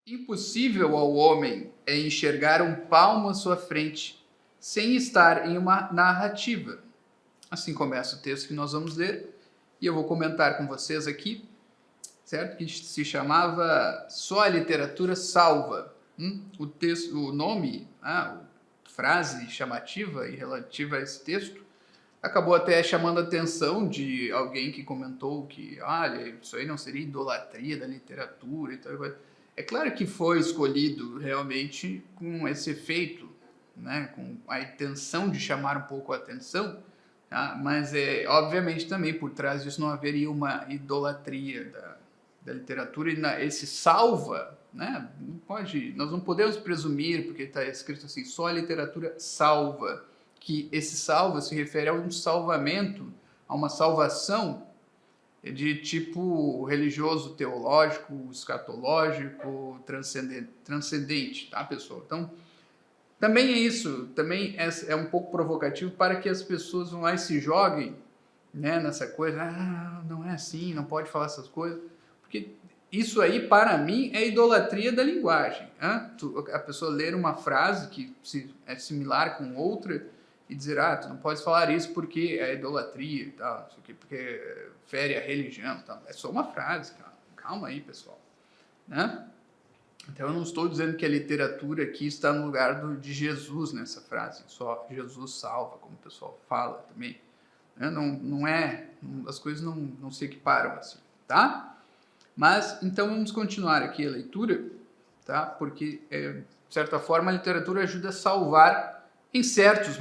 Impossível ao homem é enxergar um palmo à sua frente sem estar em uma narrativa. Assim começa o texto que nós vamos ler e eu vou comentar com vocês aqui, certo? Que se chamava Só a Literatura Salva. O texto, o nome, frase chamativa e relativa a esse texto, acabou até chamando a atenção de alguém que comentou que, olha, isso aí não seria idolatria da literatura e tal. É claro que foi escolhido realmente com esse efeito, né, com a intenção de chamar um pouco a atenção, tá? Mas obviamente também por trás disso não haveria uma idolatria da literatura e esse salva, né? Nós não podemos presumir, porque está escrito assim, só a literatura salva, que esse salva se refere a um salvamento, a uma salvação de tipo religioso, teológico, escatológico, transcendente, tá, pessoal? Então, também é isso, também é um pouco provocativo para que as pessoas não mais se joguem, né, nessa coisa, não é assim, não pode falar essas coisas, porque isso aí, para mim, é idolatria da linguagem. A pessoa ler uma frase que é similar com outra e dizer, tu não pode falar isso porque é idolatria e tal, porque fere a religião e tal. É só uma frase, calma aí, pessoal. Né? Então eu não estou dizendo que a literatura aqui está no lugar de Jesus nessa frase, só Jesus salva, como o pessoal fala também. As coisas não se equiparam assim, tá? Mas, então, vamos continuar aqui a leitura, tá? Porque, de certa forma, a literatura ajuda a salvar em certas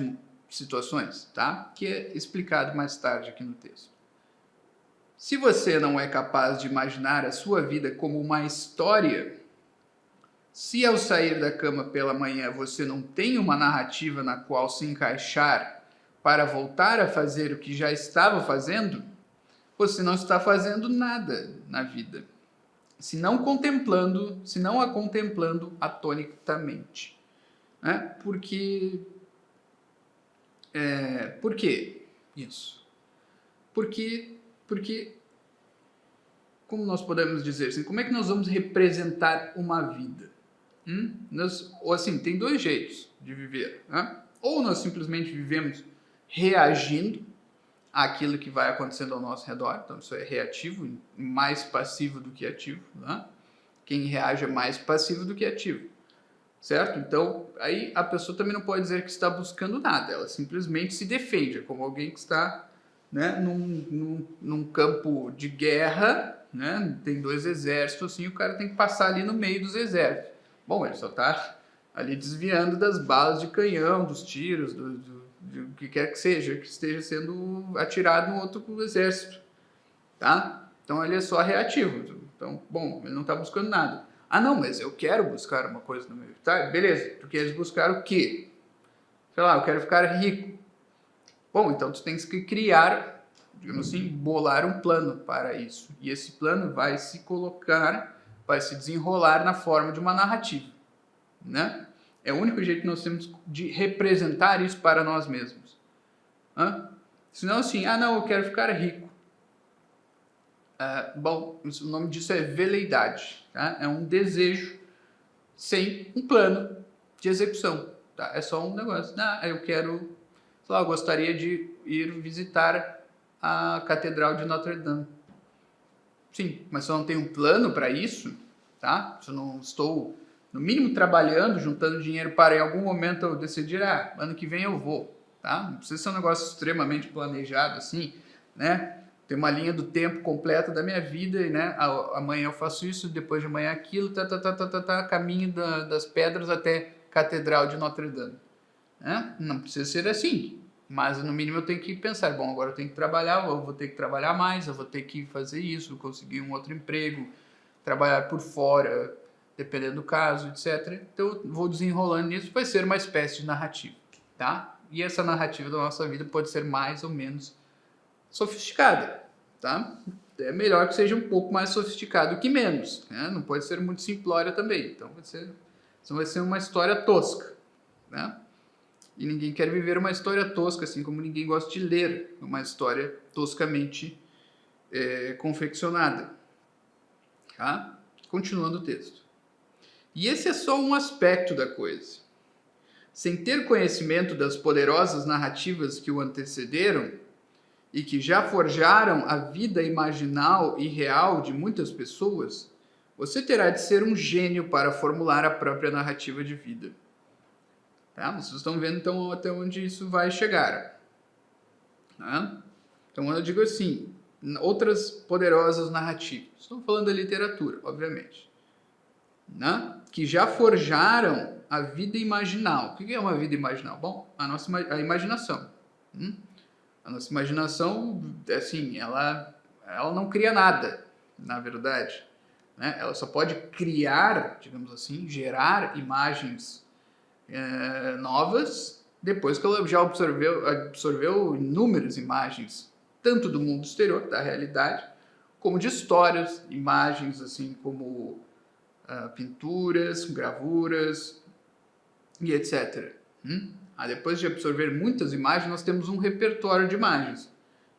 situações, tá? Que é explicado mais tarde aqui no texto. Se você não é capaz de imaginar a sua vida como uma história, se ao sair da cama pela manhã você não tem uma narrativa na qual se encaixar para voltar a fazer o que já estava fazendo, você não está fazendo nada na vida, se não a contemplando atonitamente. Né? Por quê isso? Porque, como nós podemos dizer assim, como é que nós vamos representar uma vida? Ou assim, tem dois jeitos de viver. Né? Ou nós simplesmente vivemos reagindo àquilo que vai acontecendo ao nosso redor, então isso é reativo, mais passivo do que ativo, né? Quem reage é mais passivo do que ativo, certo? Então, aí a pessoa também não pode dizer que está buscando nada, ela simplesmente se defende, como alguém que está, né, num campo de guerra, né, tem dois exércitos, assim, o cara tem que passar ali no meio dos exércitos. Bom, ele só está ali desviando das balas de canhão, dos tiros, do que quer que seja, que esteja sendo atirado no outro exército, tá? Então ele é só reativo. Então, bom, ele não está buscando nada. Não, mas eu quero buscar uma coisa no meio. Tá, beleza, tu queres buscar o quê? Sei lá, eu quero ficar rico. Bom, então tu tens que criar, digamos assim, bolar um plano para isso. E esse plano vai se desenrolar na forma de uma narrativa, né? É o único jeito que nós temos de representar isso para nós mesmos. Senão assim, não, eu quero ficar rico. Bom, o nome disso é veleidade. Tá? É um desejo sem um plano de execução. Tá? É só um negócio. Eu quero, sei lá, eu gostaria de ir visitar a Catedral de Notre Dame. Sim, mas se eu não tenho um plano para isso, tá? Se eu não estou no mínimo trabalhando, juntando dinheiro para em algum momento eu decidir, ano que vem eu vou, tá? Não precisa ser um negócio extremamente planejado assim, né? Tem uma linha do tempo completa da minha vida e, né, amanhã eu faço isso, depois de amanhã aquilo, caminho das pedras até Catedral de Notre Dame. Né? Não precisa ser assim, mas no mínimo eu tenho que pensar, bom, agora eu tenho que trabalhar, eu vou ter que trabalhar mais, eu vou ter que fazer isso, conseguir um outro emprego, trabalhar por fora, dependendo do caso, etc. Então eu vou desenrolando nisso, vai ser uma espécie de narrativa, tá? E essa narrativa da nossa vida pode ser mais ou menos sofisticada, tá? É melhor que seja um pouco mais sofisticado que menos, né? Não pode ser muito simplória também, então vai ser uma história tosca, né? E ninguém quer viver uma história tosca, assim como ninguém gosta de ler uma história toscamente confeccionada, tá? Continuando o texto. E esse é só um aspecto da coisa. Sem ter conhecimento das poderosas narrativas que o antecederam e que já forjaram a vida imaginal e real de muitas pessoas, você terá de ser um gênio para formular a própria narrativa de vida. Tá? Vocês estão vendo então até onde isso vai chegar. Tá? Então eu digo assim, outras poderosas narrativas. Estou falando da literatura, obviamente. Né? Que já forjaram a vida imaginal. O que é uma vida imaginal? Bom, a imaginação. A nossa imaginação, assim, ela não cria nada, na verdade. Né? Ela só pode criar, digamos assim, gerar imagens novas depois que ela já absorveu inúmeras imagens, tanto do mundo exterior, da realidade, como de histórias, imagens assim como pinturas, gravuras e etc. Depois de absorver muitas imagens, nós temos um repertório de imagens,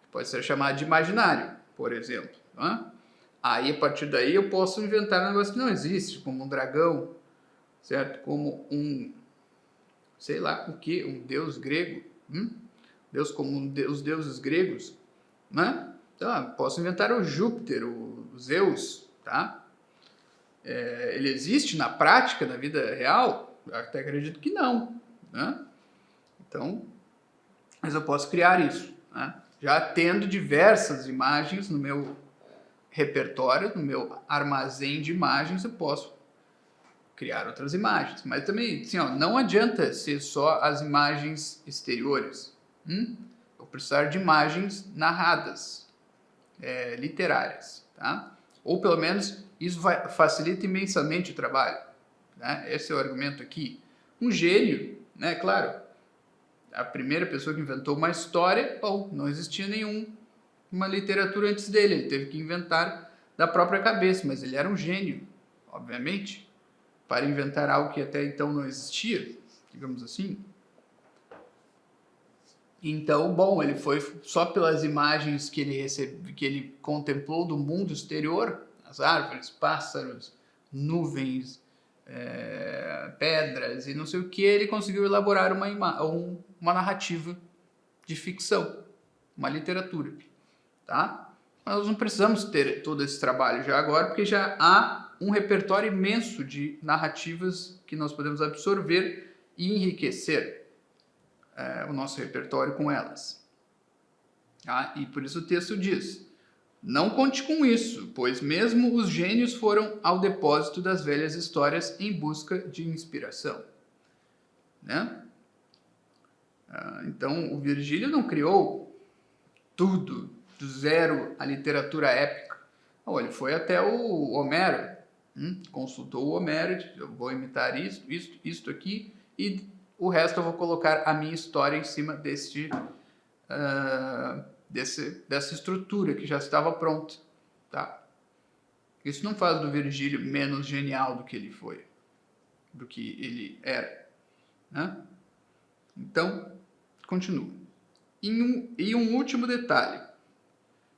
que pode ser chamado de imaginário, por exemplo. Aí, a partir daí, eu posso inventar um negócio que não existe, como um dragão, certo? Como um, sei lá o que, um deus grego, Deus como os deuses gregos, né? Então, posso inventar o Júpiter, o Zeus, tá? Ele existe na prática, na vida real? Eu até acredito que não, né? Então, mas eu posso criar isso, né? Já tendo diversas imagens no meu repertório, no meu armazém de imagens, eu posso criar outras imagens. Mas também, assim, não adianta ser só as imagens exteriores. Vou precisar de imagens narradas, literárias, tá? Ou pelo menos isso facilita imensamente o trabalho, né? Esse é o argumento aqui. Um gênio, né? Claro, a primeira pessoa que inventou uma história, bom, não existia uma literatura antes dele, ele teve que inventar da própria cabeça, mas ele era um gênio, obviamente, para inventar algo que até então não existia, digamos assim. Então, bom, ele foi só pelas imagens que ele contemplou do mundo exterior, as árvores, pássaros, nuvens, pedras e não sei o que, ele conseguiu elaborar uma narrativa de ficção, uma literatura, tá? Mas nós não precisamos ter todo esse trabalho já agora, porque já há um repertório imenso de narrativas que nós podemos absorver e enriquecer o nosso repertório com elas. Tá? E por isso o texto diz: não conte com isso, pois mesmo os gênios foram ao depósito das velhas histórias em busca de inspiração. Né? Então, o Virgílio não criou tudo, do zero, a literatura épica. Ele foi até o Homero, consultou o Homero e disse: eu vou imitar isto aqui, e o resto eu vou colocar a minha história em cima dessa estrutura que já estava pronta. Tá? Isso não faz do Virgílio menos genial do que ele foi, do que ele era. Né? Então, continua. E um último detalhe.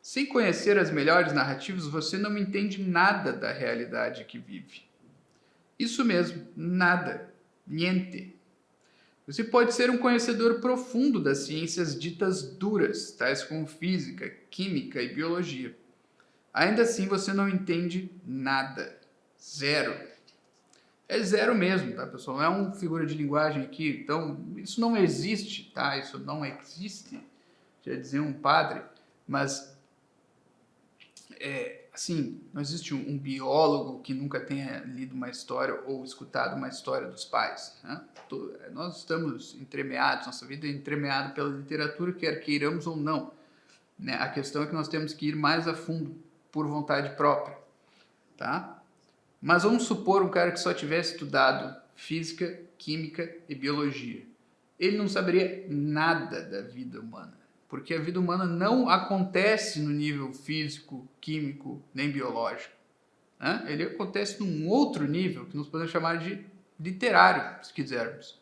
Sem conhecer as melhores narrativas, você não entende nada da realidade que vive. Isso mesmo, nada, niente. Você pode ser um conhecedor profundo das ciências ditas duras, tais como física, química e biologia. Ainda assim, você não entende nada. Zero. É zero mesmo, tá, pessoal? Não é uma figura de linguagem aqui. Então, isso não existe, tá? Isso não existe, já dizia um padre. Mas, assim, não existe um biólogo que nunca tenha lido uma história ou escutado uma história dos pais, né? Nós estamos entremeados, nossa vida é entremeada pela literatura, quer queiramos ou não, né? A questão é que nós temos que ir mais a fundo por vontade própria, tá? Mas vamos supor um cara que só tivesse estudado física, química e biologia. Ele não saberia nada da vida humana, porque a vida humana não acontece no nível físico, químico, nem biológico, né? Ele acontece num outro nível, que nós podemos chamar de literário, se quisermos.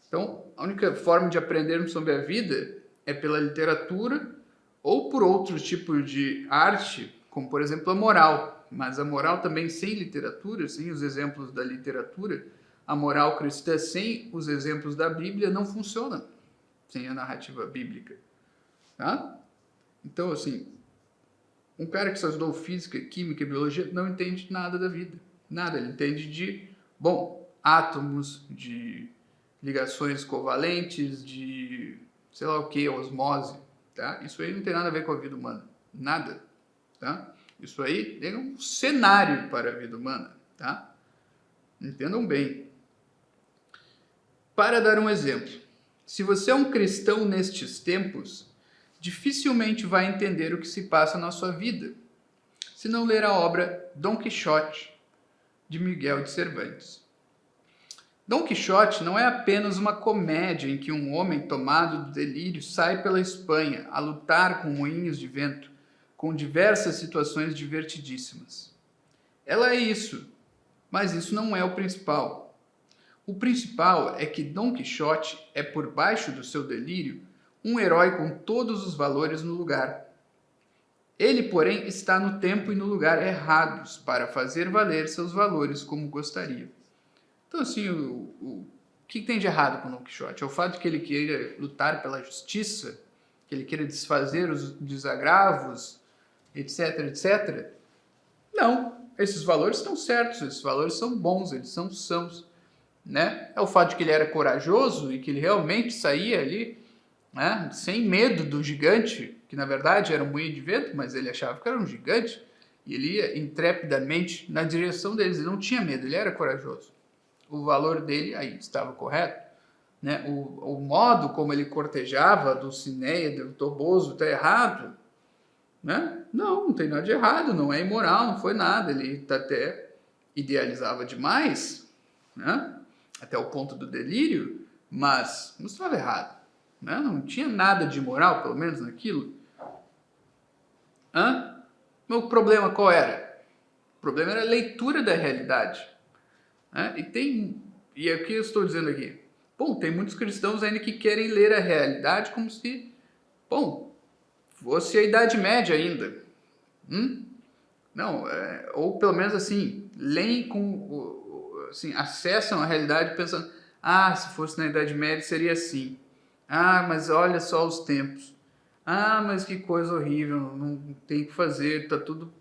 Então, a única forma de aprendermos sobre a vida é pela literatura ou por outros tipos de arte, como, por exemplo, a moral. mas a moral também sem literatura, sem os exemplos da literatura, a moral cristã sem os exemplos da Bíblia não funciona, sem a narrativa bíblica, tá? Então, assim, um cara que só estudou física, química e biologia não entende nada da vida, nada, ele entende de, bom, átomos, de ligações covalentes, de sei lá o que, osmose, tá? Isso aí não tem nada a ver com a vida humana, nada, tá? Isso aí é um cenário para a vida humana, tá? Entendam bem. Para dar um exemplo, se você é um cristão nestes tempos, dificilmente vai entender o que se passa na sua vida, se não ler a obra Dom Quixote, de Miguel de Cervantes. Dom Quixote não é apenas uma comédia em que um homem tomado do delírio sai pela Espanha a lutar com moinhos de vento, com diversas situações divertidíssimas. Ela é isso, mas isso não é o principal. O principal é que Dom Quixote é, por baixo do seu delírio, um herói com todos os valores no lugar. Ele, porém, está no tempo e no lugar errados para fazer valer seus valores como gostaria. Então, assim, o que tem de errado com Dom Quixote? É o fato de que ele queira lutar pela justiça, que ele queira desfazer os desagravos, etc, etc. Não, esses valores estão certos, esses valores são bons, eles são sãos, né? É o fato de que ele era corajoso e que ele realmente saía ali, né, sem medo do gigante, que na verdade era um moinho de vento, mas ele achava que era um gigante, e ele ia intrepidamente na direção deles, ele não tinha medo, ele era corajoso. O valor dele aí estava correto, né? O modo como ele cortejava a Dulcinea do Toboso está errado, né? Não tem nada de errado, não é imoral, não foi nada, ele até idealizava demais, né? Até o ponto do delírio, mas não estava errado, né? Não tinha nada de imoral, pelo menos naquilo. Mas o problema qual era? O problema era a leitura da realidade. E aqui eu estou dizendo aqui, bom, tem muitos cristãos ainda que querem ler a realidade como se, bom, fosse a Idade Média ainda. Não, ou pelo menos assim, leem assim, acessam a realidade pensando, se fosse na Idade Média seria assim. Mas olha só os tempos. Mas que coisa horrível, não tem o que fazer, tá tudo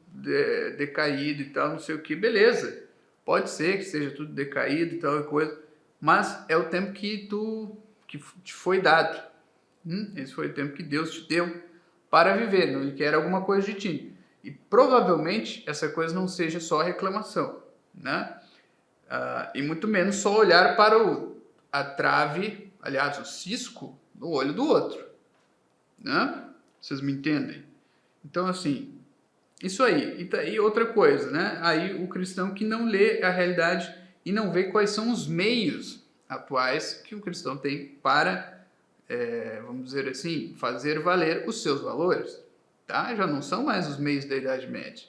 decaído e tal, não sei o que, beleza. Pode ser que seja tudo decaído e tal coisa, mas é o tempo que te foi dado. Esse foi o tempo que Deus te deu para viver, não? Ele quer alguma coisa de ti. E provavelmente essa coisa não seja só reclamação, né? E muito menos só olhar para a trave, aliás, o cisco no olho do outro, né? Vocês me entendem? Então, assim, isso aí. E outra coisa, né? Aí o cristão que não lê a realidade e não vê quais são os meios atuais que o cristão tem para, vamos dizer assim, fazer valer os seus valores, tá? Já não são mais os meios da Idade Média.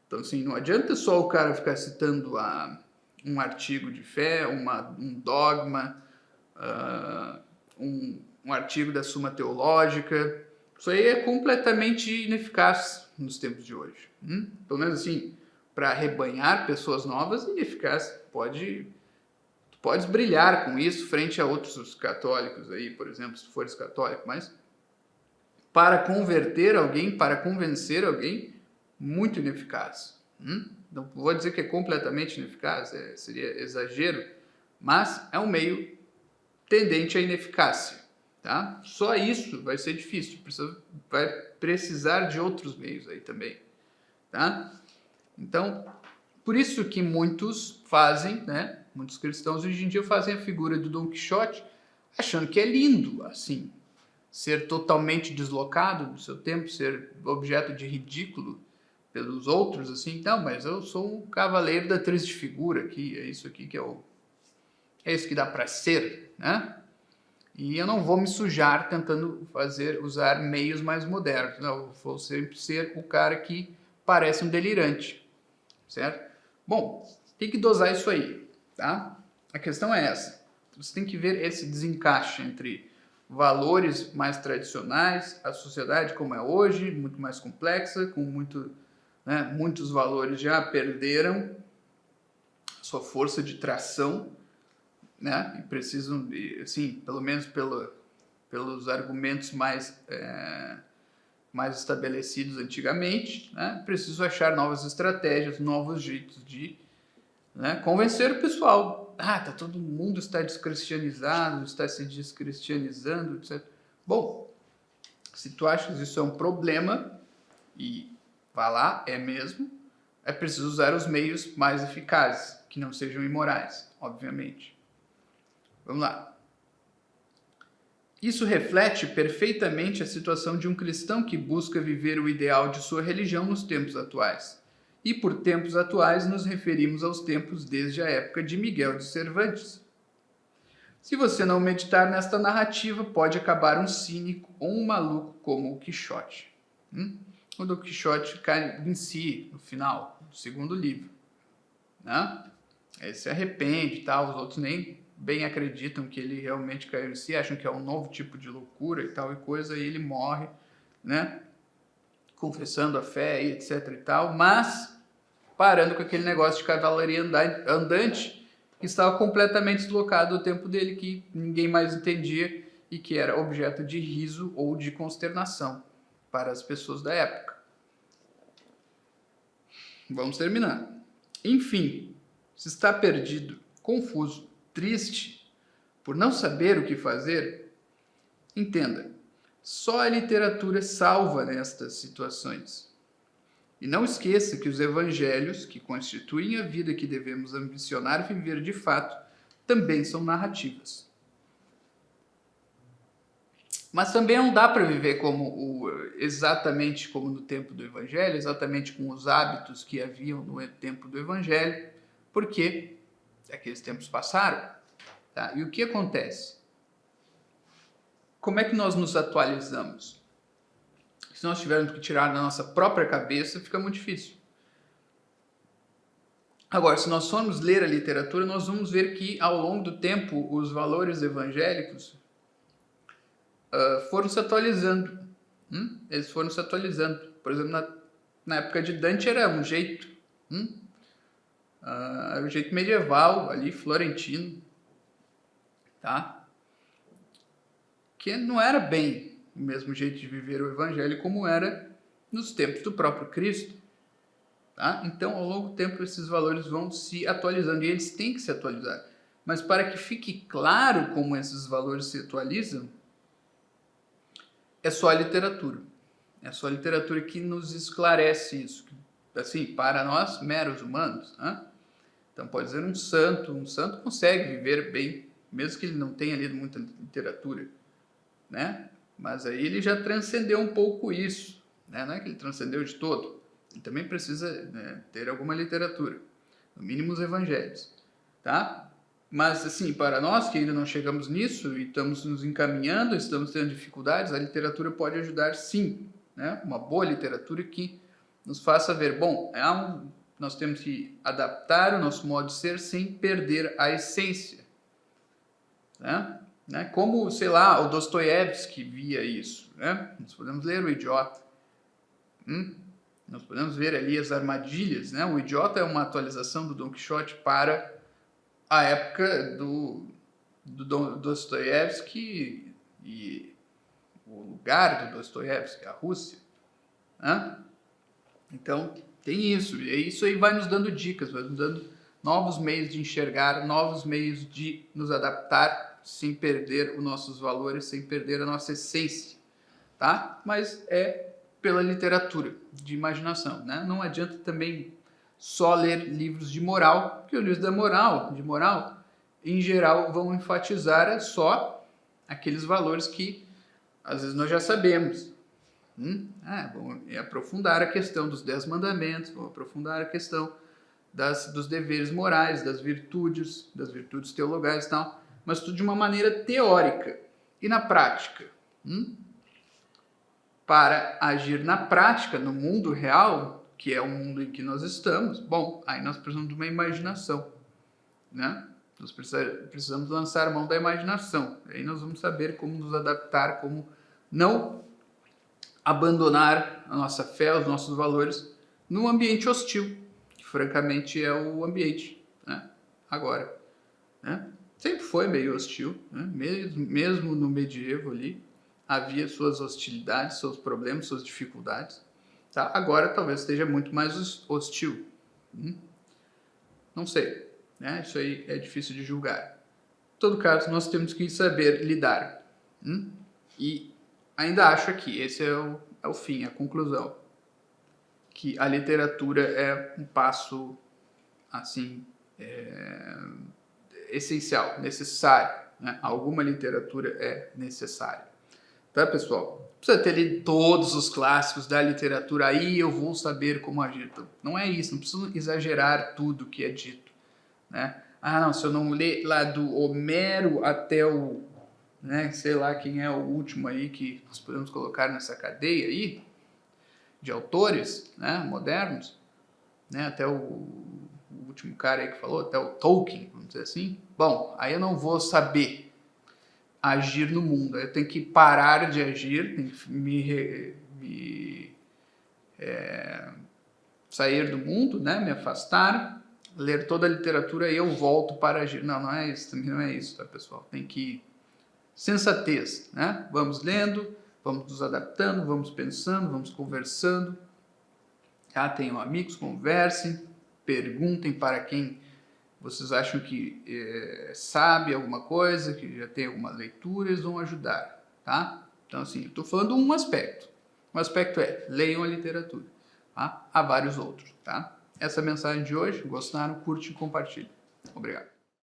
Então, assim, não adianta só o cara ficar citando um artigo de fé, um dogma, um artigo da Suma Teológica. Isso aí é completamente ineficaz nos tempos de hoje. Pelo menos assim, para arrebanhar pessoas novas, ineficaz. Tu podes brilhar com isso frente a outros católicos aí, por exemplo, se fores católico, mas para converter alguém, para convencer alguém, muito ineficaz. Não vou dizer que é completamente ineficaz, seria exagero, mas é um meio tendente à ineficácia. Tá? Só isso vai ser difícil, vai precisar de outros meios aí também. Tá? Então, por isso que muitos fazem, né? Muitos cristãos hoje em dia fazem a figura do Dom Quixote achando que é lindo, assim, ser totalmente deslocado do seu tempo, ser objeto de ridículo pelos outros, assim, não, mas eu sou um cavaleiro da triste figura aqui, é isso aqui que é isso que dá para ser, né? E eu não vou me sujar tentando usar meios mais modernos. Não, eu vou sempre ser o cara que parece um delirante, certo? Bom, tem que dosar isso aí, tá? A questão é essa. Você tem que ver esse desencaixe entre valores mais tradicionais, a sociedade como é hoje, muito mais complexa, com muito né? Muitos valores já perderam sua força de tração, né? E precisam, assim, pelo menos pelos argumentos mais estabelecidos antigamente, né? Preciso achar novas estratégias, novos jeitos de, né, convencer o pessoal. Todo mundo está descristianizado, está se descristianizando, etc. Bom, se tu achas isso é um problema, e vá lá, é mesmo, é preciso usar os meios mais eficazes, que não sejam imorais, obviamente. Vamos lá. Isso reflete perfeitamente a situação de um cristão que busca viver o ideal de sua religião nos tempos atuais. E por tempos atuais nos referimos aos tempos desde a época de Miguel de Cervantes. Se você não meditar nesta narrativa, pode acabar um cínico ou um maluco como o Quixote. O Don Quixote cai em si no final do segundo livro, né? Ele se arrepende e tal, os outros nem bem acreditam que ele realmente caiu em si, acham que é um novo tipo de loucura e tal e coisa, e ele morre, né? Confessando a fé e etc e tal, mas parando com aquele negócio de cavalaria andante que estava completamente deslocado do tempo dele, que ninguém mais entendia e que era objeto de riso ou de consternação para as pessoas da época. Vamos terminar. Enfim, se está perdido, confuso, triste, por não saber o que fazer, entenda, só a literatura salva nestas situações. E não esqueça que os evangelhos, que constituem a vida que devemos ambicionar viver de fato, também são narrativas. Mas também não dá para viver exatamente como no tempo do Evangelho, exatamente com os hábitos que haviam no tempo do Evangelho, porque aqueles tempos passaram. Tá? E o que acontece? Como é que nós nos atualizamos? Se nós tivermos que tirar da nossa própria cabeça, fica muito difícil. Agora, se nós formos ler a literatura, nós vamos ver que, ao longo do tempo, os valores evangélicos foram se atualizando. Eles foram se atualizando. Por exemplo, na época de Dante era um jeito. Era um jeito medieval, ali, florentino. Tá? Que não era bem o mesmo jeito de viver o evangelho como era nos tempos do próprio Cristo. Tá? Então, ao longo do tempo, esses valores vão se atualizando e eles têm que se atualizar. Mas para que fique claro como esses valores se atualizam, é só a literatura. É só a literatura que nos esclarece isso. Assim, para nós, meros humanos. Né? Então, pode ser um santo consegue viver bem, mesmo que ele não tenha lido muita literatura. Né? Mas aí ele já transcendeu um pouco isso. Né? Não é que ele transcendeu de todo. Ele também precisa, né, ter alguma literatura. No mínimo os evangelhos. Tá? Mas, assim, para nós que ainda não chegamos nisso e estamos nos encaminhando, estamos tendo dificuldades, a literatura pode ajudar sim. Né? Uma boa literatura que nos faça ver, bom, nós temos que adaptar o nosso modo de ser sem perder a essência. Né? Como, sei lá, o Dostoiévski via isso. Né? Nós podemos ler O Idiota. Nós podemos ver ali as armadilhas. Né? O Idiota é uma atualização do Don Quixote para a época do Dostoiévski e o lugar do Dostoiévski, a Rússia. Né? Então, tem isso. E isso aí vai nos dando dicas, vai nos dando novos meios de enxergar, novos meios de nos adaptar sem perder os nossos valores, sem perder a nossa essência. Tá? Mas é pela literatura, de imaginação. Né? Não adianta também só ler livros de moral, porque os livros de moral, em geral, vão enfatizar só aqueles valores que, às vezes, nós já sabemos. Vão aprofundar a questão dos 10 mandamentos, vão aprofundar a questão dos deveres morais, das virtudes teologais e tal, mas tudo de uma maneira teórica. E na prática? Para agir na prática, no mundo real, que é o mundo em que nós estamos, bom, aí nós precisamos de uma imaginação, né? Nós precisamos lançar mão da imaginação. Aí nós vamos saber como nos adaptar, como não abandonar a nossa fé, os nossos valores, num ambiente hostil, que francamente é o ambiente, né? Agora, né? Sempre foi meio hostil, né? Mesmo no medievo ali, havia suas hostilidades, seus problemas, suas dificuldades. Tá? Agora talvez esteja muito mais hostil. Não sei, né? Isso aí é difícil de julgar. Em todo caso, nós temos que saber lidar. E ainda acho que esse é o fim, a conclusão. Que a literatura é um passo, assim, essencial, necessário. Né? Alguma literatura é necessária. Tá, pessoal? Não precisa ter lido todos os clássicos da literatura, aí eu vou saber como agir. Não é isso, não precisa exagerar tudo que é dito. Né? Ah, não, se eu não ler lá do Homero até o, né, sei lá quem é o último aí que nós podemos colocar nessa cadeia aí, de autores, né, modernos, né, até o último cara aí que falou, até o Tolkien, vamos dizer assim. Bom, aí eu não vou saber agir no mundo. Eu tenho que parar de agir, tenho que sair do mundo, né, me afastar, ler toda a literatura e eu volto para agir. Não, não é isso, também não é isso, tá, pessoal? Tem que sensatez, né? Vamos lendo, vamos nos adaptando, vamos pensando, vamos conversando. Tá? Tenham amigos, conversem, perguntem para quem vocês acham que sabe alguma coisa, que já tem alguma leitura, eles vão ajudar, tá? Então, assim, eu estou falando um aspecto. Um aspecto é, leiam a literatura. Tá? Há vários outros, tá? Essa é a mensagem de hoje. Gostaram? Curte e compartilhe. Obrigado.